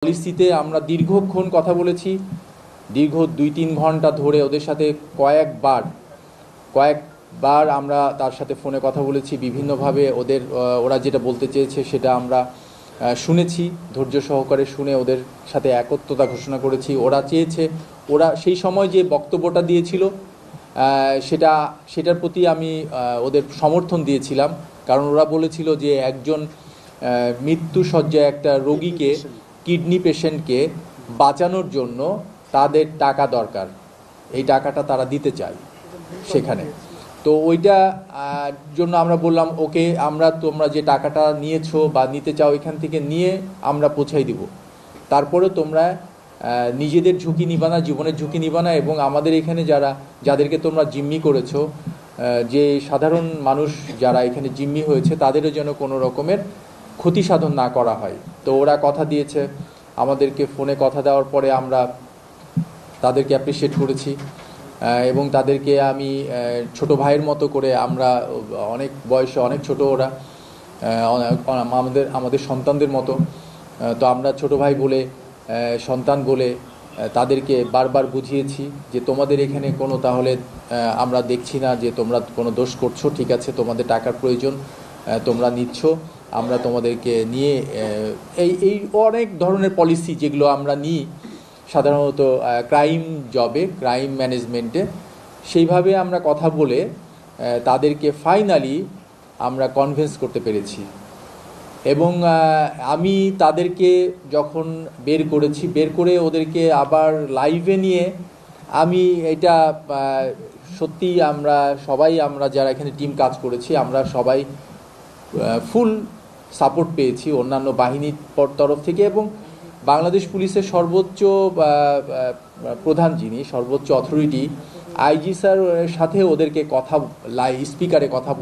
পলিসিতে আমরা দীর্ঘক্ষণ কথা বলেছি, দীর্ঘ 2-3 ঘন্টা ধরে ওদের সাথে কয়েকবার আমরা তার সাথে ফোনে কথা বলেছি। বিভিন্নভাবে ওরা যেটা বলতে চেয়েছে সেটা আমরা শুনেছি, ধৈর্য সহকারে শুনে ওদের সাথে একত্রতা ঘোষণা করেছি। ওরা সেই সময় যে বক্তব্যটা দিয়েছিল সেটার প্রতি আমি ওদের সমর্থন দিয়েছিলাম, কারণ ওরা বলেছিল যে একজন মৃত্যুসজ্জায় একটা রোগীকে, কিডনি পেশেন্টকে বাঁচানোর জন্য তাদের টাকা দরকার, এই টাকাটা তারা দিতে চায় সেখানে। তো ওইটা জন্য আমরা বললাম, ওকে, তোমরা যে টাকাটা নিয়েছো বা নিতে চাও এখান থেকে নিয়ে আমরা পৌঁছাই দিব, তারপরে তোমরা নিজেদের ঝুঁকি নিবা না, জীবনের ঝুঁকি নিবা না, এবং আমাদের এখানে যাদেরকে তোমরা জিম্মি করেছো, যে সাধারণ মানুষ যারা এখানে জিম্মি হয়েছে তাদেরও যেন কোনো রকমের ক্ষতি সাধন না করা হয়। তো ওরা কথা দিয়েছে, আমাদেরকে ফোনে কথা দেওয়ার পরে আমরা তাদেরকে অ্যাপ্রিসিয়েট করেছি, এবং তাদেরকে আমি ছোট ভাইয়ের মতো করে, আমরা অনেক বয়সে অনেক ছোট, ওরা আমাদের সন্তানদের মতো। তো আমরা ছোট ভাই বলে, সন্তান বলে তাদেরকে বারবার বুঝিয়েছি যে তোমাদের এখানে কোনো, তাহলে আমরা দেখছি না যে তোমরা কোনো দোষ করছো, ঠিক আছে, তোমাদের টাকার প্রয়োজন, তোমরা নিচ্ছ, আমরা তোমাদেরকে নিয়ে এই অনেক ধরনের পলিসি যেগুলো আমরা নিই সাধারণত ক্রাইম ম্যানেজমেন্টে, সেইভাবে আমরা কথা বলে তাদেরকে ফাইনালি আমরা কনভিন্স করতে পেরেছি। এবং আমি তাদেরকে যখন বের করে ওদেরকে আবার লাইভে নিয়ে, আমি এটা সত্যি আমরা যারা এখানে টিম কাজ করেছি, আমরা সবাই ফুল সাপোর্ট পেয়েছি অন্যান্য বাহিনীর তরফ থেকে, এবং বাংলাদেশ পুলিশের সর্বোচ্চ প্রধান, যিনি সর্বোচ্চ অথরিটি, আইজি স্যারের সাথে ওদেরকে স্পিকারে কথা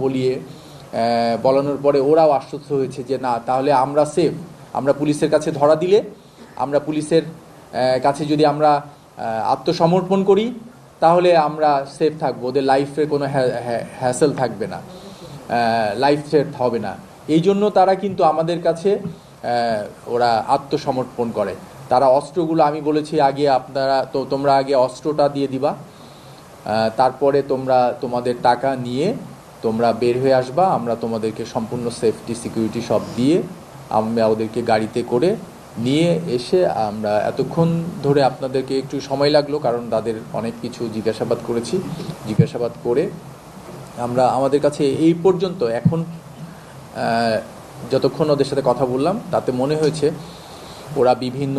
বলানোর পরে ওরাও আশ্বস্ত হয়েছে যে না, তাহলে আমরা সেফ। আমরা পুলিশের কাছে ধরা দিলে, আমরা পুলিশের কাছে যদি আমরা আত্মসমর্পণ করি, তাহলে আমরা সেফ থাকবো, ওদের লাইফে কোনো হ্যাসেল থাকবে না, লাইফ থ্রেট হবে না। এই জন্য তারা কিন্তু আমাদের কাছে ওরা আত্মসমর্পণ করে। তারা অস্ত্রগুলো, আমি বলেছি আগে, তোমরা আগে অস্ত্রটা দিয়ে দিবা, তারপরে তোমাদের টাকা নিয়ে তোমরা বের হয়ে আসবা, আমরা তোমাদেরকে সম্পূর্ণ সেফটি সিকিউরিটি সব দিয়ে আমরা ওদেরকে গাড়িতে করে নিয়ে এসে, আমরা এতক্ষণ ধরে আপনাদেরকে একটু সময় লাগলো কারণ তাদের অনেক কিছু জিজ্ঞাসাবাদ করে আমাদের কাছে এই পর্যন্ত এখন যতক্ষণ ওদের সাথে কথা বললাম তাতে মনে হয়েছে ওরা বিভিন্ন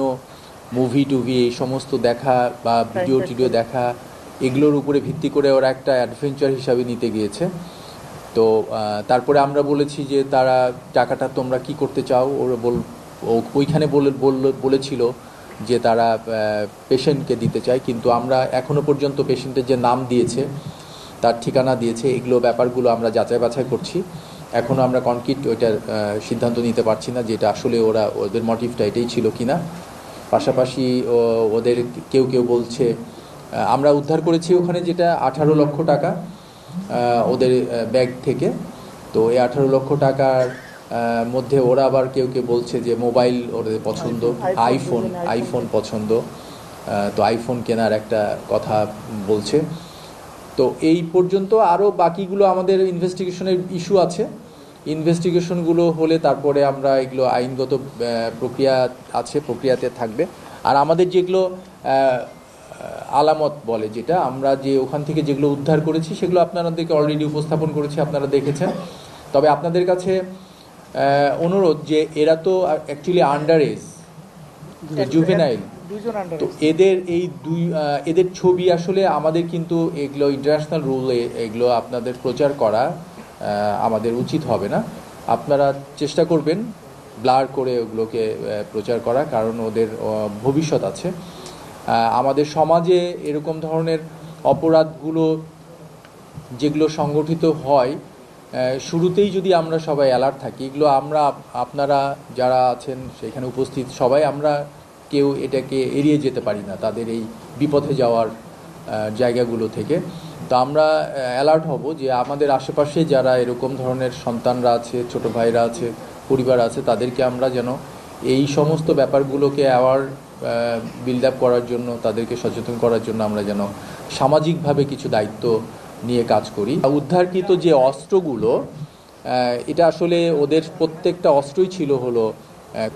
মুভি এই সমস্ত দেখা বা ভিডিও দেখা, এগুলোর উপরে ভিত্তি করে ওরা একটা অ্যাডভেঞ্চার হিসাবে নিতে গিয়েছে। তো তারপরে আমরা বলেছি যে তারা টাকাটা তোমরা কি করতে চাও, ওইখানে বলেছিল যে তারা পেশেন্টকে দিতে চায়, কিন্তু আমরা এখনও পর্যন্ত পেশেন্টের যে নাম দিয়েছে, তার ঠিকানা দিয়েছে, এগুলো ব্যাপারগুলো আমরা যাচাই বাছাই করছি। এখনও আমরা কনক্রিট ওইটার সিদ্ধান্ত নিতে পারছি না যে এটা আসলে ওদের মোটিভটা এটাই ছিল কি না। পাশাপাশি ওদের কেউ বলছে, আমরা উদ্ধার করেছি ওখানে যেটা 18 লক্ষ টাকা ওদের ব্যাগ থেকে। তো এই 18 লক্ষ টাকার মধ্যে ওরা আবার কেউ বলছে যে মোবাইল ওদের পছন্দ, আইফোন পছন্দ, তো আইফোন কেনার একটা কথা বলছে। তো এই পর্যন্ত। আরও বাকিগুলো আমাদের ইনভেস্টিগেশনের ইস্যু আছে, ইনভেস্টিগেশনগুলো হলে তারপরে আমরা এগুলো আইনগত প্রক্রিয়াতে থাকবে। আর আমাদের যেগুলো আলামত বলে, যেটা আমরা ওখান থেকে যেগুলো উদ্ধার করেছি সেগুলো আপনাদেরকে অলরেডি উপস্থাপন করেছি, আপনারা দেখেছেন। তবে আপনাদের কাছে অনুরোধ যে এরা তো অ্যাকচুয়ালি আন্ডার এজ, জুভেনাইল, তো এদের ছবি আসলে আমাদের কিন্তু এগুলো ইন্টারন্যাশনাল রুলে এগুলো আপনাদের প্রচার করা আমাদের উচিত হবে না। আপনারা চেষ্টা করবেন ব্লার করে ওগুলোকে প্রচার করা, কারণ ওদের ভবিষ্যৎ আছে। আমাদের সমাজে এরকম ধরনের অপরাধগুলো যেগুলো সংগঠিত হয়, শুরুতেই যদি আমরা সবাই অ্যালার্ট থাকি, এগুলো আপনারা যারা আছেন সেখানে উপস্থিত সবাই, আমরা কেউ এটাকে এড়িয়ে যেতে পারি না, তাদের এই বিপথে যাওয়ার জায়গাগুলো থেকে। তো আমরা অ্যালার্ট হব যে আমাদের আশেপাশে যারা এরকম ধরনের সন্তানরা আছে, ছোট ভাইরা আছে, পরিবার আছে, তাদেরকে আমরা যেন এই সমস্ত ব্যাপারগুলোকে আবার বিল্ড আপ করার জন্য, তাদেরকে সচেতন করার জন্য আমরা যেন সামাজিকভাবে কিছু দায়িত্ব নিয়ে কাজ করি। উদ্ধারকৃত যে অস্ত্রগুলো, এটা আসলে ওদের প্রত্যেকটা অস্ত্রই ছিল হলো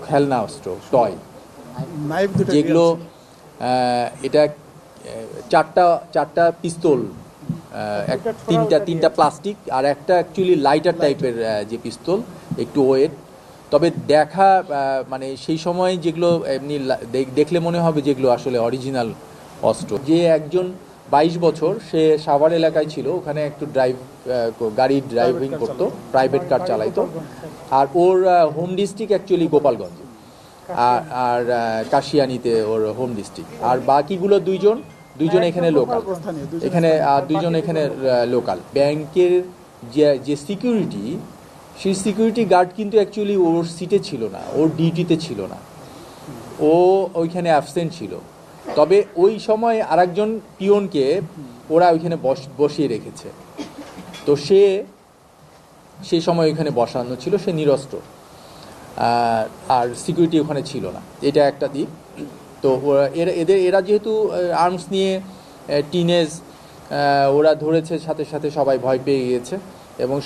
খেলনা অস্ত্র, টয়, যেগুলো এটা চারটা পিস্তল, তিনটা প্লাস্টিক আর একটা অ্যাকচুয়ালি লাইটার টাইপের যে পিস্তল, একটু ওয়েট। তবে দেখা মানে সেই সময় যেগুলো এমনি দেখলে মনে হবে যেগুলো আসলে অরিজিনাল অস্ত্র। যে একজন 22 বছর, সে সাভার এলাকায় ছিল, ওখানে একটু গাড়ি ড্রাইভিং করতো, প্রাইভেট কার চালাইতো। আর ওর হোম ডিস্ট্রিক্ট অ্যাকচুয়ালি গোপালগঞ্জ, আর কাশিয়ানিতে ওর হোম ডিস্ট্রিক্ট। আর বাকিগুলো দুইজন এখানে লোকাল, দুইজন এখানে লোকাল। ব্যাংকের যে সিকিউরিটি, সেই সিকিউরিটি গার্ড কিন্তু অ্যাকচুয়ালি ওর সিটে ছিল না, ওর ডিউটিতে ছিল না, ও ওইখানে অ্যাবসেন্ট ছিল। তবে ওই সময় আরেকজন পিয়নকে ওরা ওইখানে বসিয়ে রেখেছে, তো সেই সময় ওইখানে বসানো ছিল, সে নিরস্ত্র, আর সিকিউরিটি ওখানে ছিল না, এটা একটা দিক। তো এরা যেহেতু আর্মস নিয়ে টিনেজ, ওরা ধরেছে, সাথে সাথে সবাই ভয় পেয়ে গিয়েছে এবং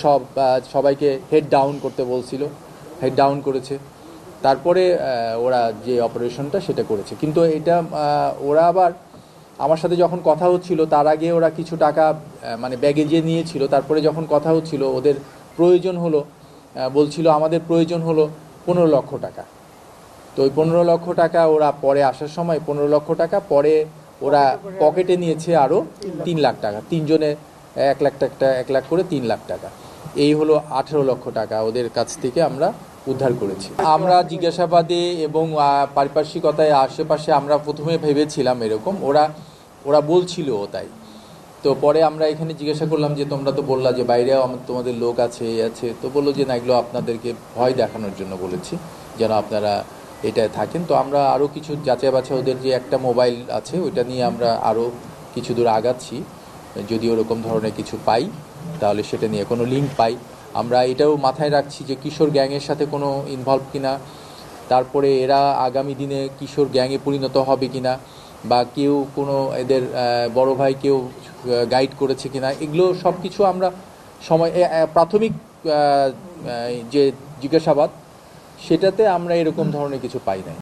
সবাইকে হেড ডাউন করতে বলছিল, হেড ডাউন করেছে। তারপরে ওরা যে অপারেশনটা সেটা করেছে। কিন্তু এটা ওরা আবার আমার সাথে যখন কথা হচ্ছিল, তার আগে ওরা কিছু টাকা মানে ব্যাগেজে নিয়েছিল। তারপরে যখন কথা হচ্ছিল, ওদের প্রয়োজন হলো, বলছিল আমাদের প্রয়োজন হলো 15 লক্ষ টাকা। তো ওই 15 লক্ষ টাকা ওরা পরে আসার সময় 15 লক্ষ টাকা পরে ওরা পকেটে নিয়েছে আরও 3 লাখ টাকা, তিনজনে 1 লাখ টাকা, 1 লাখ করে 3 লাখ টাকা। এই হলো 18 লক্ষ টাকা ওদের কাছ থেকে আমরা উদ্ধার করেছি। আমরা জিজ্ঞাসাবাদে এবং পারিপার্শ্বিকতায় আশেপাশে আমরা প্রথমে ভেবেছিলাম এরকম, ওরা বলছিল তাই। তো পরে আমরা এখানে জিজ্ঞাসা করলাম যে তোমরা তো বললা যে বাইরেও তোমাদের লোক আছে, তো বললো যে না, এগুলো আপনাদেরকে ভয় দেখানোর জন্য বলেছি, যেন আপনারা এটায় থাকেন। তো আমরা আরও কিছু যাচাই বাছাই, ওদের যে একটা মোবাইল আছে ওইটা নিয়ে আমরা আরও কিছু দূর আগাচ্ছি। যদি ওরকম ধরনের কিছু পাই, তাহলে সেটা নিয়ে কোনো লিঙ্ক পাই, আমরা এটাও মাথায় রাখছি যে কিশোর গ্যাংয়ের সাথে কোনো ইনভলভ কিনা, তারপরে এরা আগামী দিনে কিশোর গ্যাংয়ে পরিণত হবে কিনা, বা কেউ কোনো এদের বড় ভাই কেউ গাইড করেছে কিনা, এগুলো সব কিছু আমরা প্রাথমিক যে জিজ্ঞাসাবাদ, সেটাতে আমরা এরকম ধরনের কিছু পাই নাই।